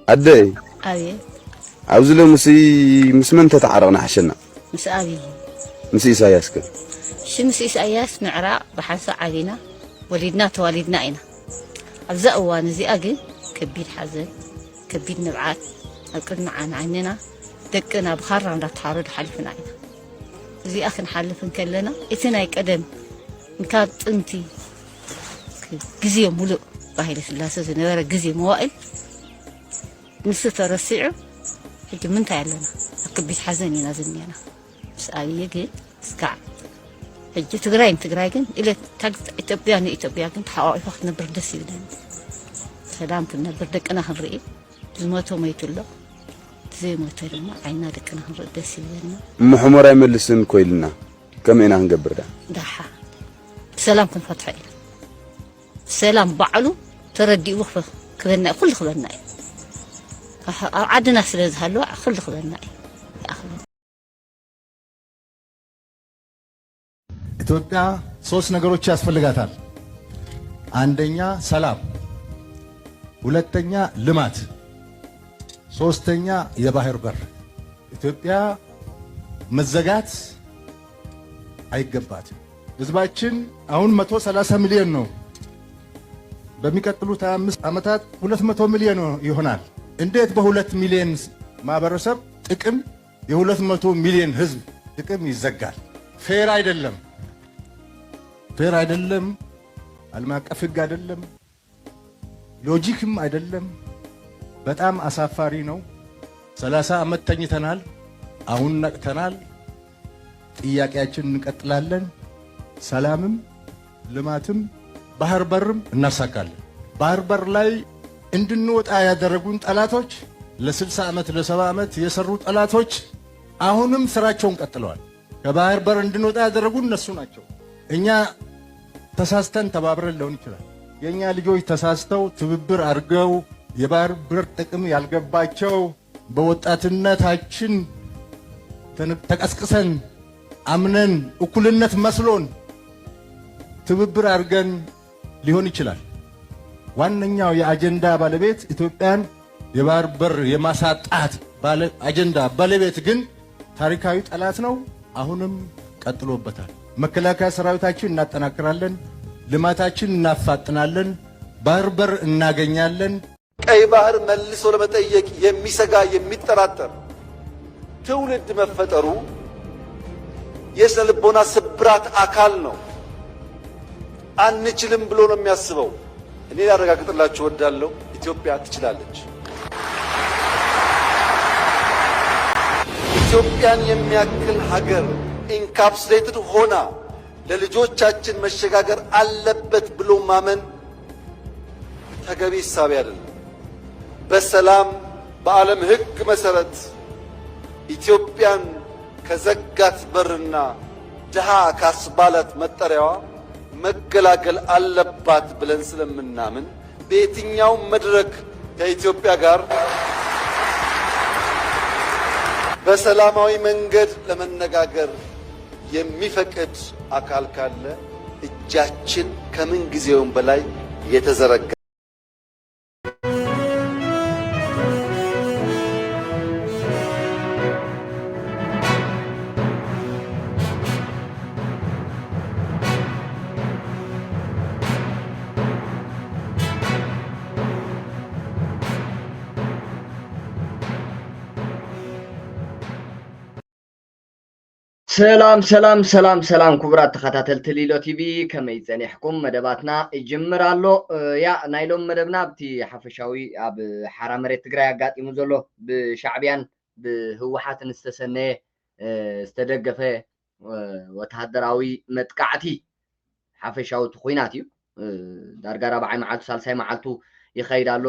أدي أبي عاوز له مسمن تتعرضنا حشنا مس أبي مس إساياس كده شمس إساياس معراء بحنسة علينا ولدنا توالدنا إنا أبزأوا نزي أجي كبير حزن كبير نبعات أكلنا عن عيننا دكنا بخرنا نتحارد حلفنا إنا زي أخن حلف نكلنا إتنا يقدم نكاد أنتي جزية ملؤ باهي لسلاسة زنوارة جزية موائل نسو ترسيعه حجي من تعلنا أكبر حزني نازلني أنا بس أبي يجي سكع حجي تقراين إلى إثيوبيا كنت حقائق وقت نبر دسي بدن سلام كنا بردك أنا هنرئي زموتو ميتولو زي موتو لما عينا لك أنا هنرئي دسي بدن محمر يملسن كويلنا كم إنا هنقبر ده داحا سلام كن فتح إلى سلام بعلو تردي وقفة كذلنا كل خبرنا عدنا سلز هلو كل خبرنا ኢትዮጵያ ሶስት ነገሮች ያስፈልጋታል። አንደኛ ሰላም፣ ሁለተኛ ልማት፣ ሶስተኛ የባህር በር። ኢትዮጵያ መዘጋት አይገባትም። ህዝባችን አሁን 130 ሚሊዮን ነው። በሚቀጥሉት 25 ዓመታት 200 ሚሊዮን ይሆናል። እንዴት በ2 ሚሊዮን ማህበረሰብ ጥቅም የ200 ሚሊዮን ህዝብ ጥቅም ይዘጋል? ፌር አይደለም። ፌር አይደለም። ዓለም አቀፍ ህግ አይደለም። ሎጂክም አይደለም። በጣም አሳፋሪ ነው። 30 ዓመት ተኝተናል። አሁን ነቅተናል። ጥያቄያችንን እንቀጥላለን። ሰላምም ልማትም ባህር በርም እናሳካለን። ባህር በር ላይ እንድንወጣ ያደረጉን ጠላቶች ለ60 ዓመት ለ70 ዓመት የሰሩ ጠላቶች አሁንም ስራቸውን ቀጥለዋል። ከባህር በር እንድንወጣ ያደረጉን እነሱ ናቸው። እኛ ተሳስተን ተባብረን ሊሆን ይችላል። የኛ ልጆች ተሳስተው ትብብር አድርገው የባህር በር ጥቅም ያልገባቸው በወጣትነታችን ተቀስቅሰን አምነን እኩልነት መስሎን ትብብር አድርገን ሊሆን ይችላል። ዋነኛው የአጀንዳ ባለቤት ኢትዮጵያን የባህር በር የማሳጣት አጀንዳ ባለቤት ግን ታሪካዊ ጠላት ነው። አሁንም ቀጥሎበታል። መከላከያ ሰራዊታችን እናጠናክራለን፣ ልማታችን እናፋጥናለን፣ ባህር በር እናገኛለን። ቀይ ባህር መልሶ ለመጠየቅ የሚሰጋ የሚጠራጠር ትውልድ መፈጠሩ የስነ ልቦና ስብራት አካል ነው። አንችልም ብሎ ነው የሚያስበው። እኔ ላረጋግጥላችሁ እወዳለሁ፣ ኢትዮጵያ ትችላለች። ኢትዮጵያን የሚያክል ሀገር ኢንካፕሱሌትድ ሆና ለልጆቻችን መሸጋገር አለበት ብሎ ማመን ተገቢ ሐሳብ አይደለም። በሰላም በዓለም ሕግ መሰረት ኢትዮጵያን ከዘጋት በርና ድሃ ካስባላት መጠሪያዋ መገላገል አለባት ብለን ስለምናምን በየትኛው መድረክ ከኢትዮጵያ ጋር በሰላማዊ መንገድ ለመነጋገር የሚፈቅድ አካል ካለ እጃችን ከምን ጊዜውም በላይ የተዘረጋ ሰላም ክቡራት ተኸታተልቲ ሊሎ ቲቪ ከመይ ፀኒሕኩም መደባትና ይጅምራሎ። ያ ናይሎም መደብና ብቲ ሓፈሻዊ ኣብ ሓራ መሬት ትግራይ ኣጋጢሙ ዘሎ ብሻዕብያን ብህወሓትን ዝተሰነየ ዝተደገፈ ወተሃደራዊ መጥቃዕቲ ሓፈሻዊ ኩናት እዩ። ዳርጋ 4ይ መዓልቱ 3ይ መዓልቱ ይኸይድ ኣሎ።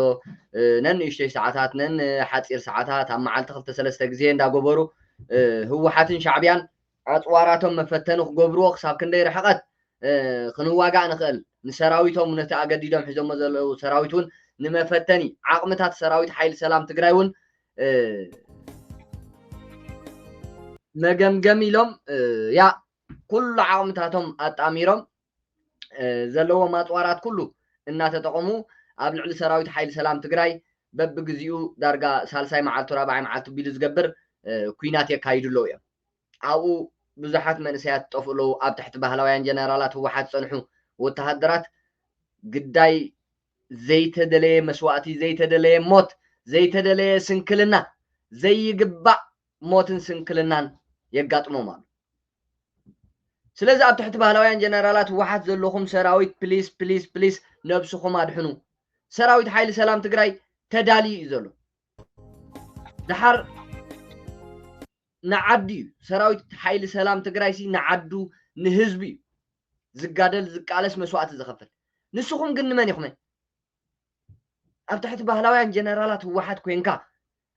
ነንእሽተይ ሰዓታት ነን ሓፂር ሰዓታት ኣብ መዓልቲ 2-3 ግዜ እንዳገበሩ ህወሓትን ሻዕብያን ኣፅዋራቶም መፈተኒ ክገብርዎ ክሳብ ክንደይ ርሕቐት ክንዋጋእ ንኽእል ንሰራዊቶም ነቲ ኣገዲዶም ሒዞሞ ዘለዉ ሰራዊት እውን ንመፈተኒ ዓቕምታት ሰራዊት ሓይሊ ሰላም ትግራይ እውን መገምገም ኢሎም ያ ኩሉ ዓቕምታቶም ኣጣሚሮም ዘለዎም ኣፅዋራት ኩሉ እናተጠቐሙ ኣብ ልዕሊ ሰራዊት ሓይሊ ሰላም ትግራይ ببجزيو درجة سالساي معلتو رابعي معلتو بيلو زقبر كوينات يكايدو لو يا أو بزحات من سيات طفلو أب تحت بهلاويان جنرالات هو حد صنحو وتهدرات قداي زي تدلي مسواتي زي تدلي موت زي تدلي سنكلنا زي قبع موت سنكلنا يقاطمو مال سلازي أب تحت بهلاويان جنرالات هو حد زلوخم سراويت بليس بليس بليس نبسخم أدحنو سراويت حيل سلام تقراي تدالي يزلو دحر نعدي سراويت حيل سلام تقراي سي نعدو نهزبي زقادل زقالس مسوات زخفل نسخم قن من يخمن أب تحت بهلاويان جنرالات هو حد كوينكا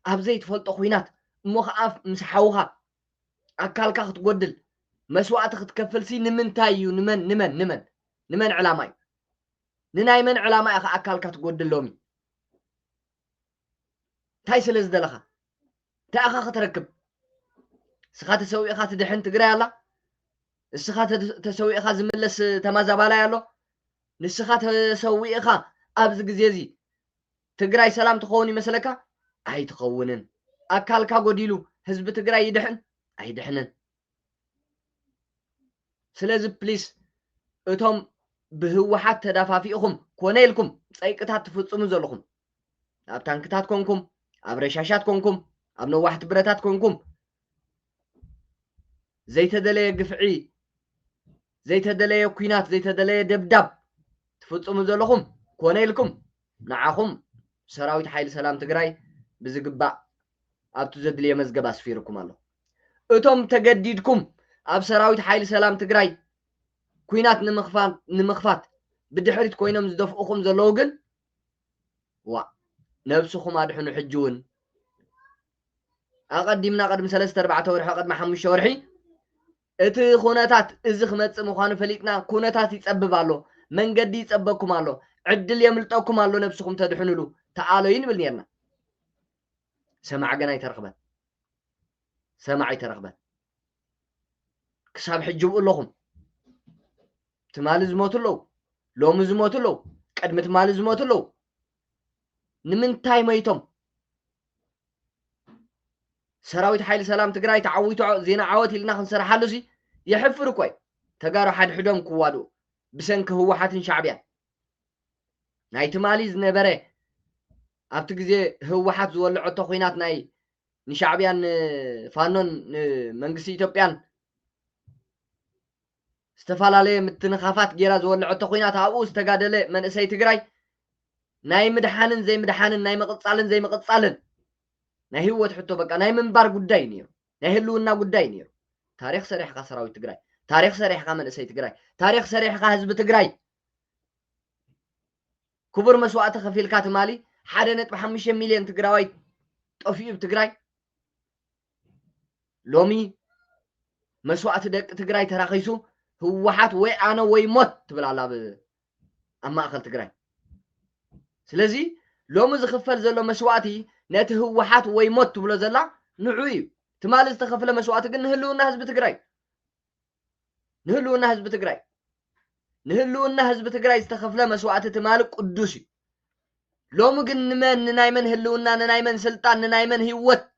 أب زي تفلط خوينات مخاف مسحوها أكالكا ختقودل مسوات ختكفل سي نمن تايو نمن علاماي ننايمن علاماي أكالكا تقودل لومي تاي سلز دلخا تاخا ختركب سخات تسوي اخا تدحن تقرا يلا السخات تسوي اخا زملس تمازابالا يالو نسخات تسوي اخا ابز غزيزي تقراي سلام تخوني مسلكا اي تخونن اكالكا غوديلو حزب تقراي يدحن اي دحنن سلازي بليس اتهم بهوحات تدافافيكم كونيلكم صيقتات تفصمو زلكم اب تانكتات كونكم اب رشاشات كونكم اب نواحت برتات كونكم زي تدلي قفعي زي تدلي كوينات زي تدلي دبدب تفصمو زلكم كونيلكم نعاكم سراويت حيل سلام تقراي بزقبا اب تزدلي مزقب اسفيركم الله اتم تجديدكم اب سراويت حيل سلام تقراي كوينات نمخفات بدحريت كوينم زدفقكم زلوغن وا نفسكم ادحنو حجون اقدمنا قدم 3-4 ورحي قدم 5 ورحي اتي خونتات ازي خمص مخانو فليطنا كونتات يصببالو منجد يصببكم الله عدل يملطكم الله نفسكم تدحنلو تعالوا ينبل نيرنا سمع جنا يترقبت سمع يترقبت كساب حجو لكم تمال زموتلو لوم زموتلو قدمت مال زموتلو نمنتاي ميتم سراويت حيل سلام تقراي تعويتو زينا عوت لنا خنسرحالو سي يحفر كوي تقارو حد حدوم كوادو بسنك هو حاتن شعبيان نايت مالي زنبره ابت غزي هو حات زولعو خوينات ناي نشعبيان فانون منغسي إثيوبيان استفالالي متنخافات جيرا زولعو خوينات ابو استغادله منسي تقراي ناي مدحانن زي مدحانن ناي مقصالن زي مقصالن ناي هوت حتو بقى ناي منبار قداي نيرو ناي هلونا قداي نيرو تاريخ صريح قا سراويت تقراي تاريخ صريح قا منسي تقراي تاريخ صريح قا حزب تقراي كبر مسوات خفيل كات مالي 1.5 مليون تقراوي طفيب تقراي لومي مسوات دق تقراي تراخيسو هو حات وي انا وي موت تبلالا اما اخل تقراي سلازي لوم زخفل زلو مسواتي نت هو حات وي موت تبلو زلا نعوي تمال استخفل مسوات كن نهلونا حزب تقراي نهلونا حزب تقراي نهلونا حزب تقراي استخفل مسوات تمال قدوسي لوم كن نمن نايمن هلونا نايمن سلطان نايمن هيوت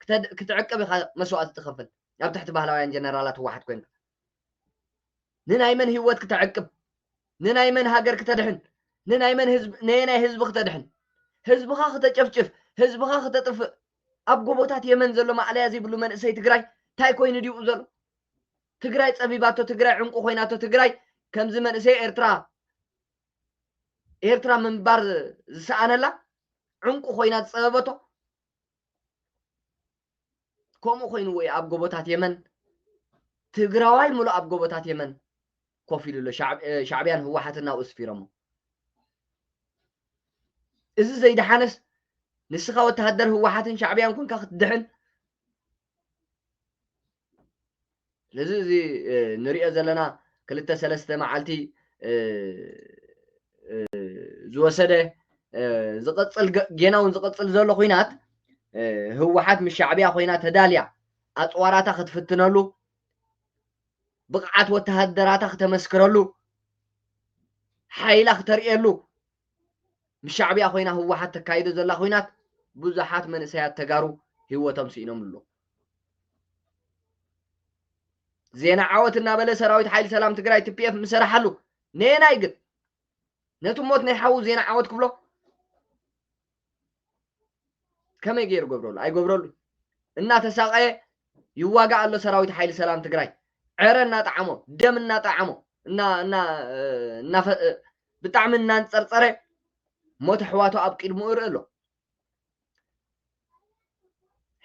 كتعقب مسوات تخفل اب تحت بهلاويان جنرالات واحد كوين نايمن هيوت كتعقب نايمن هاجر كتدحن نايمن حزب ناي حزب كتدحن حزبها كتጨፍጭፍ حزبها كتطف اب غوبوتات يمن زلو معليا زي بلو منسي تግራይ تاي كوين ديو زلو تግራይ صبيباتو تግራይ عنقو خويناتو تግራይ كم زمن منسي ኤርትራ منبار زسانلا عنقو خوينات صببتو كومو خوين وي اب غوبوتات يمن تግራዋይ ሙሉ اب غوبوتات يمن كوفيلو شعبيان هو حتنا اسفيرمو إذا زي حانس نسخة وتهدر هو حاتن شعبيان كون كاخت دحن لذي نريء زلنا كلتا 3 معالتي زوسده زقصل جيناون زقصل زلو خوينات هو حات من الشعبيه خوينات هداليا اطواراتا ختفتنلو بقعات وتهدراتا ختمسكرلو حيلا ختريلو مشعبيا خوينا هو حتى كايدو زلا خوينات بزحات من سيات تجارو هو تمسينهم له زين عوتنا بلا سراويت حيل سلام تقراي تبي اف مسرحلو نينا يقد نتو موت نحاو زين عوت كبلو كم يغير غبرول اي غبرول እና ተሳቀየ ይዋጋ አለ ሰራዊት ኃይል ሰላም ትግራይ ዕረና ጣዓሞ ደምና ጣዓሞ እና ብጣዕሚ እናንጸርጸረ ሞት ሕዋቶ ኣብ ቅድሙ ይርአሎ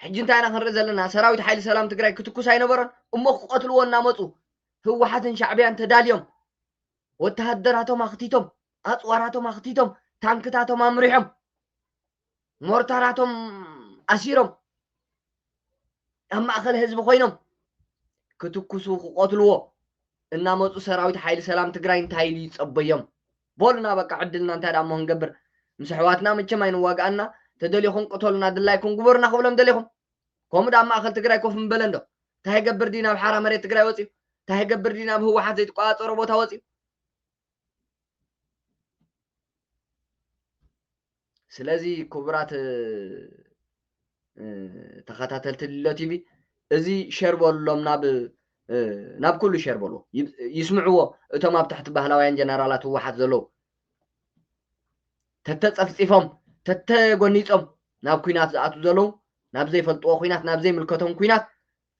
ሕጂ እንታይ ኢና ክንርኢ ዘለና ሰራዊት ኃይል ሰላም ትግራይ ክትኩስ ኣይነበረን እሞ ክቆትልዎ እናመፁ ህወሓትን ሻዕብያን ተዳልዮም ወተሃደራቶም ኣኽቲቶም ኣፅዋራቶም ኣኽቲቶም ታንክታቶም ኣምሪሖም ሞርታራቶም ኣሲሮም أما أخذ حزب خوينهم كتكسو قتلوا እናመፁ ሰራዊት ኃይል ሰላም ትግራይ እንታይ ይጽበዮም ቦልና በቃ ዕድልና እንታይ ዳሞ እንገብር ምስ ሕዋትና መቸም ኣይንዋጋአና ተደሊኹም ቅተሉና ድላይኩም ግበሩና ክብሎም ደሊኹም ከምኡ ዳ ማእኸል ትግራይ ኮፍ እንበለ እንዶ እንታይ ይገብር ዲና ኣብ ሓራ መሬት ትግራይ ወፂኡ እንታይ ይገብር ዲና ኣብ ህወሓት ዘይተቋፀሮ ቦታ ወፂኡ ስለዚ ክቡራት ተኸታተልቲ ሎ ቲቪ እዚ ሸር በሎም ናብ ኩሉ ሸር በሎ ይስምዕዎ እቶም ኣብ ታሕቲ ባህላውያን ጀነራላት ህወሓት ዘሎ ተተጸፍጺፎም ተተጎኒጾም ናብ ኩናት ዝኣቱ ዘለው ናብ ዘይፈልጥዎ ኩናት ናብ ዘይምልከቶም ኩናት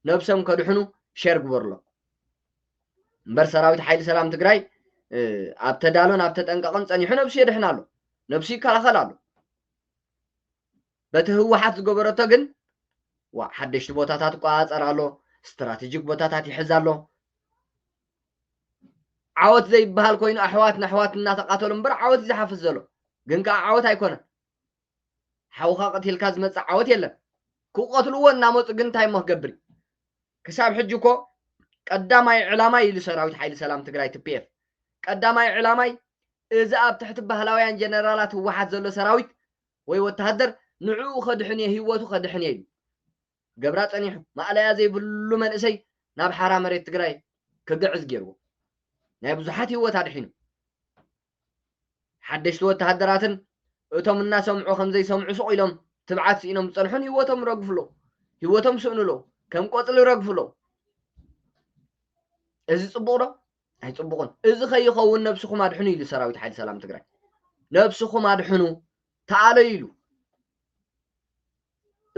ነብሰም ከድሕኑ ሸር ግበርሎ እምበር ሰራዊት ኃይል ሰላም ትግራይ ኣብ ተዳሎን ኣብ ተጠንቀቐን ጸኒሑ ነብሱ የድሕን ኣሎ ነብሱ ይከላኸል ኣሎ በቲ ህወሓት ዝገበረቶ ግን ሓደሽቲ ቦታታት ቋፀር ኣሎ استراتيجيك بوتاتات يحزالو عاوت زي بحال كوينو احوات الناس قاتلوا مبر عاوت يحافظ زلو غنكا عاوت ايكون حوخا قتيل كاز مص عاوت يلا كو قتلوا ونامص غن تاي ما غبري كساب حجكو قداماي علاماي لسراويت حيل سلام تግራይ تبيف قداماي علاماي اذا اب تحت بحلاويان جنرالات وحات زلو سراويت وي وتهدر نعو خدحني هيوتو خدحني قبرات ጸኒሑ ማዕለያ ዘይብሉ መንእሰይ ናብ ሓራ መሬት ትግራይ ክግዕዝ ገይርዎ ናይ ብዙሓት ህይወት ኣድሒኑ ሓደሽቲ ወተሃደራትን እቶም እናሰምዑ ከምዘይ ሰምዑ ሱቕ ኢሎም ትብዓት ሲኢኖም ጸንሑን ህይወቶም ረግፍሎ ህይወቶም ስእንሎ ከም ቆጽሊ ረግፍሎ እዚ ጽቡቕ ዶ ኣይጽቡቕን እዚ ከይኸውን ነብስኹም ኣድሕኑ ኢሉ ሰራዊት ሓይል ሰላም ትግራይ ነብስኹም ኣድሕኑ ተኣለዩ ኢሉ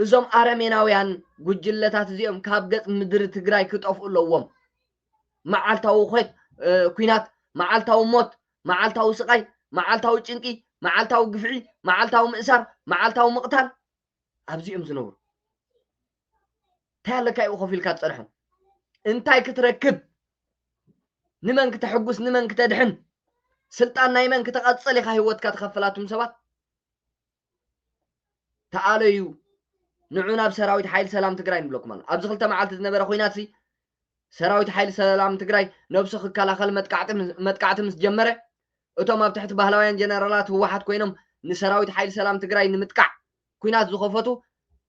እዞም አረሜናውያን ጉጅለታት እዚኦም ካብ ገጽ ምድሪ ትግራይ ክጠፍኡ ኣለዎም መዓልታዊ ኾት ኩናት መዓልታዊ ሞት መዓልታዊ ስቃይ መዓልታዊ ጭንቂ መዓልታዊ ግፍዒ መዓልታዊ ምእሳር መዓልታዊ ምቕታል ኣብዚኦም ዝነብሩ ታለካ ይኸፊልካ ጸንሖም እንታይ ክትረክብ ንመን ክትሕጉስ ንመን ክትድሕን ስልጣን ናይ መን ክትቐጽል ኢኻ ህይወትካ ተኸፈላቱም ሰባት ተኣለዩ نعونا بسراويت حيل سلام تقراي نبلوكم الله أبز خلتا معالت نبرة خويناتي سراويت حيل سلام تقراي نبسخ كلاخل متقعتم جمرة أتوما بتحت بهلاوين جنرالات هو واحد كوينهم نسراويت حيل سلام تقراي نمتقع كوينات زخوفتو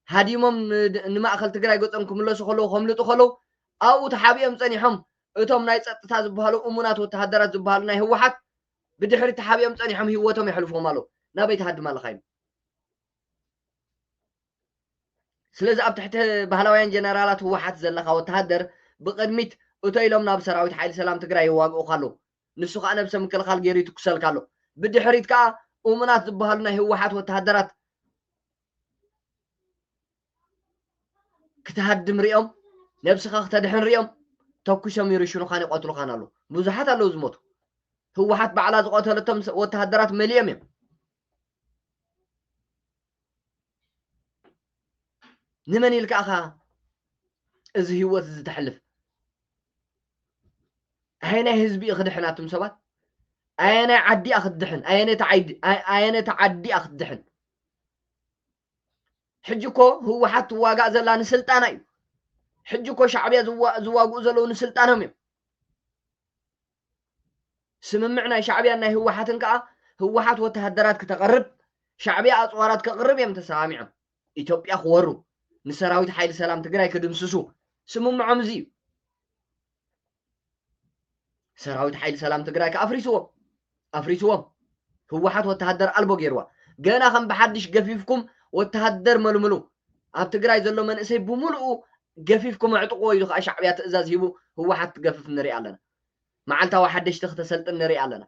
هاديمم نما أخل تقراي قلت أنكم الله سخلو خملتو خلو أو تحابيهم صنيحهم أتوم نايت تاز بهالو أمونات وتهدرات بهالو ناي هو واحد بدي حري تحابيهم صنيحهم هوتهم يحلفوا مالو نبيت هاد مال خايم ስለዚ ኣብ ትሕቲ ባህላውያን ጀነራላት ህወሓት ዘለኻ ወተሃደር ብቅድሚት እቶይሎም ናብ ሰራዊት ሓይሊ ሰላም ትግራይ ይዋግኡ ካሎ ንሱ ከዓ ነብሰ ምክልኻል ገይሩ ይትኩሰል ካሎ ብድሕሪት ከዓ እሙናት ዝበሃሉ ናይ ህወሓት ወተሃደራት ክትሃድም ሪኦም ነብስኻ ክተድሕን ሪኦም ተኩሶም ይርሽኑኻን ይቆትሉኻን ኣሎ ብዙሓት ኣለዉ ዝሞቱ ህወሓት ባዕላ ዝቆተለቶም ወተሃደራት መሊኦም እዮም نمن يلقى أخا إذا هو تحلف أين حزبي أخدحناتهم سبات أين عدي أخدحن أين تعدي أخدحن حجكو هو حتى واقع زلان سلطاني حجكو شعبية زواقو زلون سلطانهم سمعنا شعبية أنه هو حتنكا هو حت وتهدرات كتقرب شعبية أصوارات كقرب يمتسامعهم إثيوبيا خورو نسراويت حيل سلام تقراي كدمسسو سمو معمزي سراويت حيل سلام تقراي كأفريسو ህወሓት ወተሃደር አልቦ ገይርዋ ገና ከም በሓድሽ ገፊፍኩም ወተሃደር መልምሉ ኣብ ትግራይ ዘሎ መንእሰይ ብሙሉኡ ገፊፍኩም ዕጥቆ ኢሉ ከዓ ሻዕብያ ትእዛዝ ሂቡ ህወሓት ትገፍፍ ንርኢ ኣለና መዓልታዊ ሓደሽቲ ክትሰልጥን ንርኢ ኣለና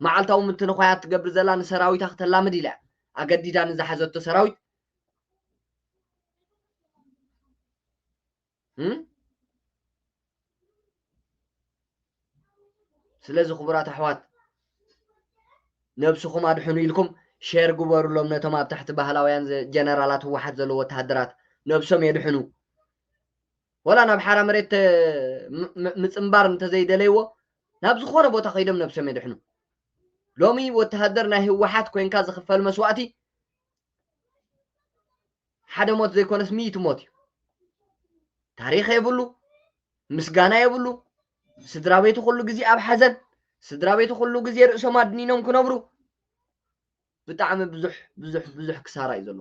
መዓልታዊ ምትንኳያት ትገብር ዘላ ንሰራዊታ ክትላምድ ኢላ ኣገዲዳ ንዝሓዘቶ ሰራዊት ስለዚ ክቡራት ኣሕዋት ነብስኹም ኣድሕኑ ኢልኩም ሼር ግበሩሎም ነቶም ኣብ ታሕቲ ባህላውያን ጀነራላት ህወሓት ዘለዎ ወተሃደራት ነብሶም የድሕኑ ወላ ናብ ሓራ መሬት ምፅምባር እንተዘይደለይዎ ናብ ዝኾነ ቦታ ከይዶም ነብሶም የድሕኑ ሎሚ ወተሃደር ናይ ህወሓት ኮይንካ ዝኽፈል መስዋእቲ ሓደ ሞት ዘይኮነስ 100 ሞት እዩ ታሪክ የብሉ ምስጋና የብሉ ስድራ ቤቱ ኩሉ ግዜ ኣብ ሓዘን ስድራ ቤቱ ኩሉ ግዜ ርእሶም ኣድኒኖም ክነብሩ ብጣዕሚ ብዙሕ ክሳራ እዩ ዘሎ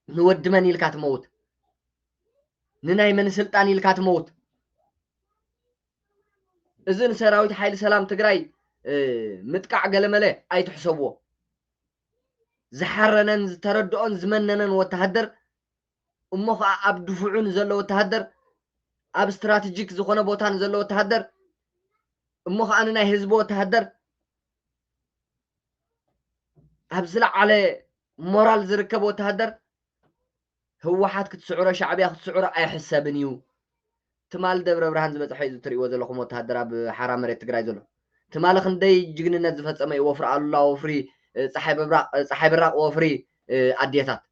ንወዲ መን ኢልካ ትመውት ንናይ መን ስልጣን ኢልካ ትመውት እዚ ንሰራዊት ሓይሊ ሰላም ትግራይ ምጥቃዕ ገለመለ ኣይትሕሰብዎ ዝሓረነን ዝተረድኦን ዝመነነን ወተሃደር እሞ ከዓ ኣብ ድፉዑን ዘሎ ወተሃደር ኣብ ስትራቴጂክ ዝኾነ ቦታን ዘሎ ወተሃደር እሞ ከዓ ንናይ ህዝቢ ወተሃደር ኣብ ዝለዓለ ሞራል ዝርከብ ወተሃደር ህወሓት ክትስዕሮ ሻዕብያ ክትስዕሮ ኣይሕሰብን እዩ ትማል ደብረ ብርሃን ዝበፅሐ እዩ ትሪእዎ ዘለኹም ወተሃደር ኣብ ሓራ መሬት ትግራይ ዘሎ ትማል ክንደይ ጅግንነት ዝፈፀመ እዩ ወፍሪ ኣሉላ ወፍሪ ፀሓይ ብራቅ ወፍሪ ኣዴታት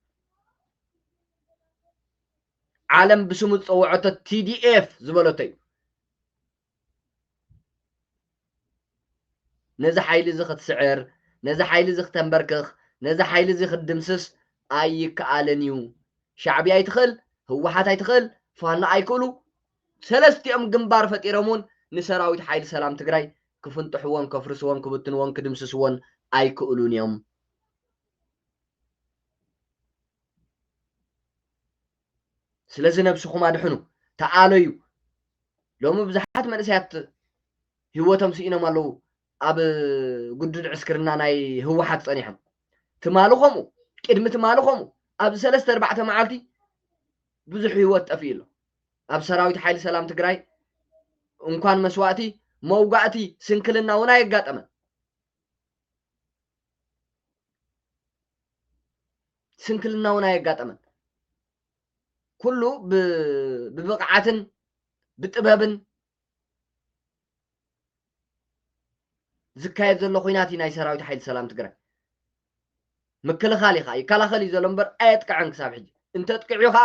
ዓለም ብስሙ ዝፀውዐቶ TDF ዝበለቶ እዩ ነዚ ሓይሊ እዚ ክትስዕር ነዚ ሓይሊ እዚ ክተንበርክኽ ነዚ ሓይሊ እዚ ክትድምስስ ኣይከኣለን እዩ ሻዕብያ ኣይትኽእል ህወሓት ኣይትኽእል ፋኖ ኣይክእሉ ሰለስቲኦም ግንባር ፈጢሮም እውን ንሰራዊት ሓይሊ ሰላም ትግራይ ክፍንጥሕዎን ከፍርስዎን ክብትንዎን ክድምስስዎን ኣይክእሉን እዮም ስለዚ ነብስኹም ኣድሕኑ ተኣለዩ ሎሚ ብዙሓት መንእሰያት ህይወቶም ስኢኖም ኣለዉ ኣብ ጉዱድ ዕስክርና ናይ ህወሓት ፀኒሖም ትማሉ ከምኡ ቅድሚ ትማሉ ከምኡ ኣብ 3-4 መዓልቲ ብዙሕ ህይወት ጠፊኡ ኣሎ ኣብ ሰራዊት ሓይሊ ሰላም ትግራይ እንኳን መስዋእቲ መውጋእቲ ስንክልና እውን ኣየጋጠመን ስንክልና እውን ኣየጋጠመን ኩሉ ብብቕዓትን ብጥበብን ዝካየድ ዘሎ ኩናት ናይ ሰራዊት ሓይሊ ሰላም ትግራይ ምክልኻል ኢኻ ይከላኸል እዩ ዘሎ እምበር ኣየጥቅዕን ክሳብ ሕጂ እንተጥቅዕዩ ከዓ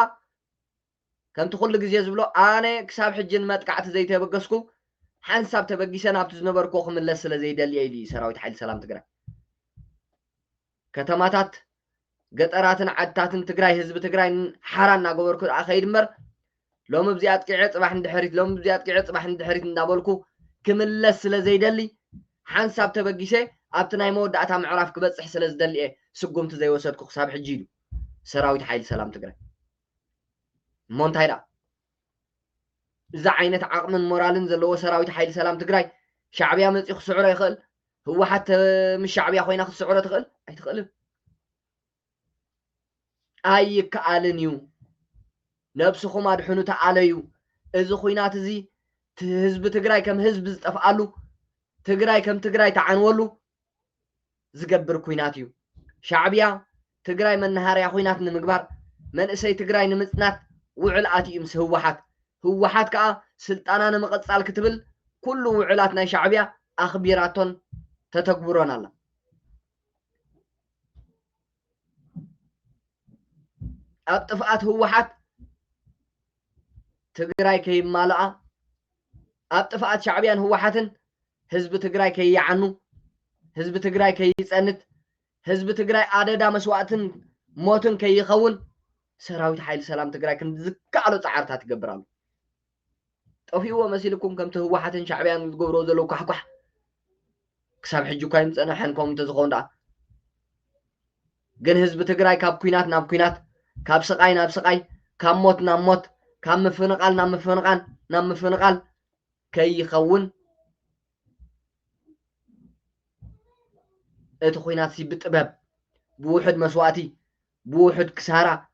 ከምቲ ኩሉ ግዜ ዝብሎ ኣነ ክሳብ ሕጂ ንመጥቃዕቲ ዘይተበገስኩ ሓንሳብ ተበጊሰ ናብቲ ዝነበርኩ ክምለስ ስለ ዘይደልየ ኢሉ ሰራዊት ሓይሊ ሰላም ትግራይ ከተማታት ገጠራትን ዓድታትን ትግራይ ህዝቢ ትግራይ ሓራ እናገበርኩ ከይድ እምበር ሎሚ ብዚኣ ኣጥቂዐ ፅባሕ እንድሕሪት ሎሚ ብዚኣ ኣጥቂዐ ፅባሕ እንድሕሪት እንዳበልኩ ክምለስ ስለ ዘይደሊ ሓንሳብ ተበጊሰ ኣብቲ ናይ መወዳእታ ምዕራፍ ክበፅሕ ስለ ዝደልየ ስጉምቲ ዘይወሰድኩ ክሳብ ሕጂ ኢሉ ሰራዊት ሓይሊ ሰላም ትግራይ እሞ እንታይ ደኣ እዛ ዓይነት ዓቕምን ሞራልን ዘለዎ ሰራዊት ሓይሊ ሰላም ትግራይ ሻዕብያ መፂኡ ክስዕሮ ይኽእል ህወሓት ምስ ሻዕብያ ኮይና ክትስዕሮ ትኽእል ኣይትኽእልን ኣይከኣልን እዩ ነብስኹም ኣድሕኑ ተኣለዩ እዚ ኩናት እዚ ህዝቢ ትግራይ ከም ህዝቢ ዝጠፍኣሉ ትግራይ ከም ትግራይ ተዓንወሉ ዝገብር ኩናት እዩ ሻዕብያ ትግራይ መናሃርያ ኩናት ንምግባር መንእሰይ ትግራይ ንምፅናት ውዕል ኣትዩ ምስ ህወሓት ከዓ ስልጣና ንምቕፃል ክትብል ኩሉ ውዕላት ናይ ሻዕብያ ኣኽቢራቶን ተተግብሮን ኣላ ኣብ ጥፍኣት ህወሓት ትግራይ ከይማልኣ ኣብ ጥፍኣት ሻዕብያን ህወሓትን ህዝቢ ትግራይ ከይዓኑ ህዝቢ ትግራይ ከይፀንት ህዝቢ ትግራይ ኣደዳ መስዋእትን ሞትን ከይኸውን ሰራዊት ሓይሊ ሰላም ትግራይ ክንዝከኣሎ ፃዓርታት ይገብራሉ ጠፊእዎ መሲልኩም ከምቲ ህወሓትን ሻዕብያን ዝገብሮ ዘለዉ ኳሕኳሕ ክሳብ ሕጂ እኳ ይምፀንሐን ከምኡ እንተዝኸውን ደኣ ግን ህዝቢ ትግራይ ካብ ኩናት ናብ ኩናት ካብ ስቃይ ናብ ስቃይ ካብ ሞት ናብ ሞት ካብ ምፍንቃል ናብ ምፍንቃል ከይኸውን اتخوينات سي بتباب بوحد مسواتي بوحد كسارة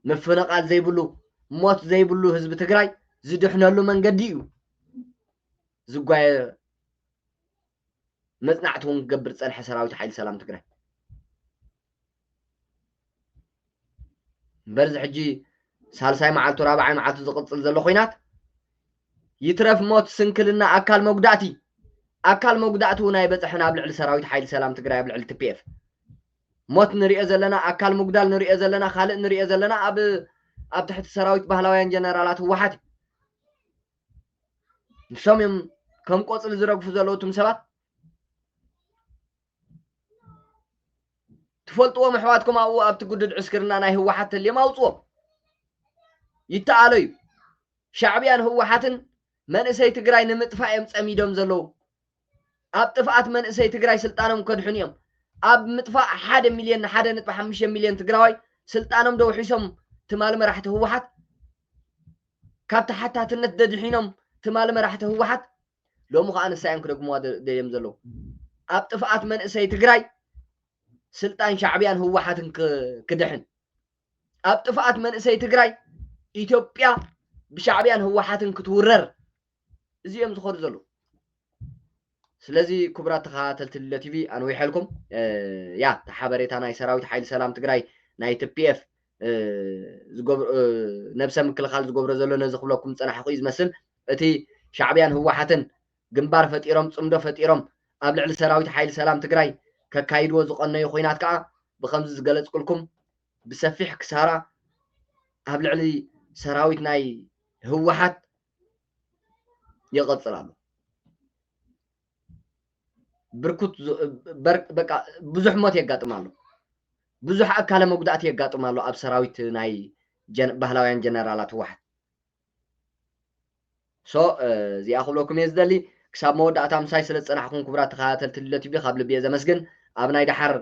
مفنقات زي بلو موت زي بلو حزب تግራይ ዝድሕነሉ መንገዲ እዩ ዝጓየ መጽናዕቲ እውን ክገብር ጸንሐ ሰራዊት ሓይሊ ሰላም ትግራይ በርዚ ሕጂ ሳልሳይ መዓልቱ ራብዓይ መዓልቱ ዝቕጽል ዘሎ ኮይናት ይትረፍ ሞት ስንክልና ኣካል መጉዳእቲ ናይ በጽሕና ኣብ ልዕሊ ሰራዊት ሓይሊ ሰላም ትግራይ ኣብ ልዕሊ TPF ሞት ንሪኦ ዘለና ኣካል ምጉዳል ንሪኦ ዘለና ካልእ ንሪኦ ዘለና ኣብ تحت ሰራዊት ባህላውያን ጀነራላት ህወሓት ንሶም እዮም ከም ቆጽሊ ዝረግፉ ዘለዉ እቶም ሰባት ትፈልጥዎም ኣሕዋትኩም ኣብኡ ኣብቲ ጉድድ ዕስክርና ናይ ህወሓት ተልዮም ኣውፅዎም ይተኣለዩ ሻዕብያን ህወሓትን መንእሰይ ትግራይ ንምጥፋእ እዮም ጸሚዶም ዘለዉ ኣብ ጥፍኣት መንእሰይ ትግራይ ስልጣኖም ከድሑን እዮም ኣብ ምጥፋእ 1 ሚልዮን 1.5 ሚልዮን ትግራዋይ ስልጣኖም ደውሒሶም تمال مراحته هوحات كابت حتى تنت ددحينهم تمال مراحته هوحات لو مخ أنا سايم كده قموا ديم زلو أبتفقات من إسي تجراي سلطان شعبيان هوحات كدحن أبتفقات من إسي تجراي إثيوبيا بشعبيان هوحات كتورر زيهم زخور زلو سلازي كبرات خاتلت التي في أنا ويحلكم يا تحبريت أنا سراويت حيل سلام تجراي ناي TPF زغبر نفسه مكلخال زغبر زلو نزخبلكم صنح خو يزمسل اتي شعبيان هوحاتن ግንባር ፈጢሮም ጽምዶ ፈጢሮም ኣብ ልዕሊ ሰራዊት ሓይሊ ሰላም ትግራይ ከካይድዎ ዝቆነዩ ኮይናት ከዓ ብከምዚ ዝገለጽኩልኩም ብሰፊሕ ክሳራ ኣብ ልዕሊ ሰራዊት ናይ ህወሓት ይቀጽል ኣሎ ብርኩት በቃ ብዙሕ ሞት የጋጥም ኣሎ ብዙሕ ኣካለ መጉዳእቲ የጋጥም ኣሎ ኣብ ሰራዊት ናይ ባህላውያን ጀነራላት ህወሓት እዚኣ ክብለኩም እየ ዝደሊ ክሳብ መወዳእታ ምሳይ ስለ ዝጸናሕኩም ክቡራት ተኸታተልቲ ልደት ካብ ልቢ እየ ዘመስግን ኣብ ናይ ድሓር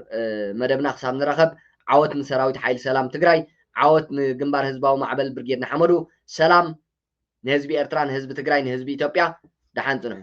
መደብና ክሳብ ንረኸብ ዓወት ንሰራዊት ሓይሊ ሰላም ትግራይ ዓወት ንግንባር ህዝባዊ ማዕበል ብርጌድ ንሓመዱ ሰላም ንህዝቢ ኤርትራ ንህዝቢ ትግራይ ንህዝቢ ኢትዮጵያ ደሓን ጽንሑ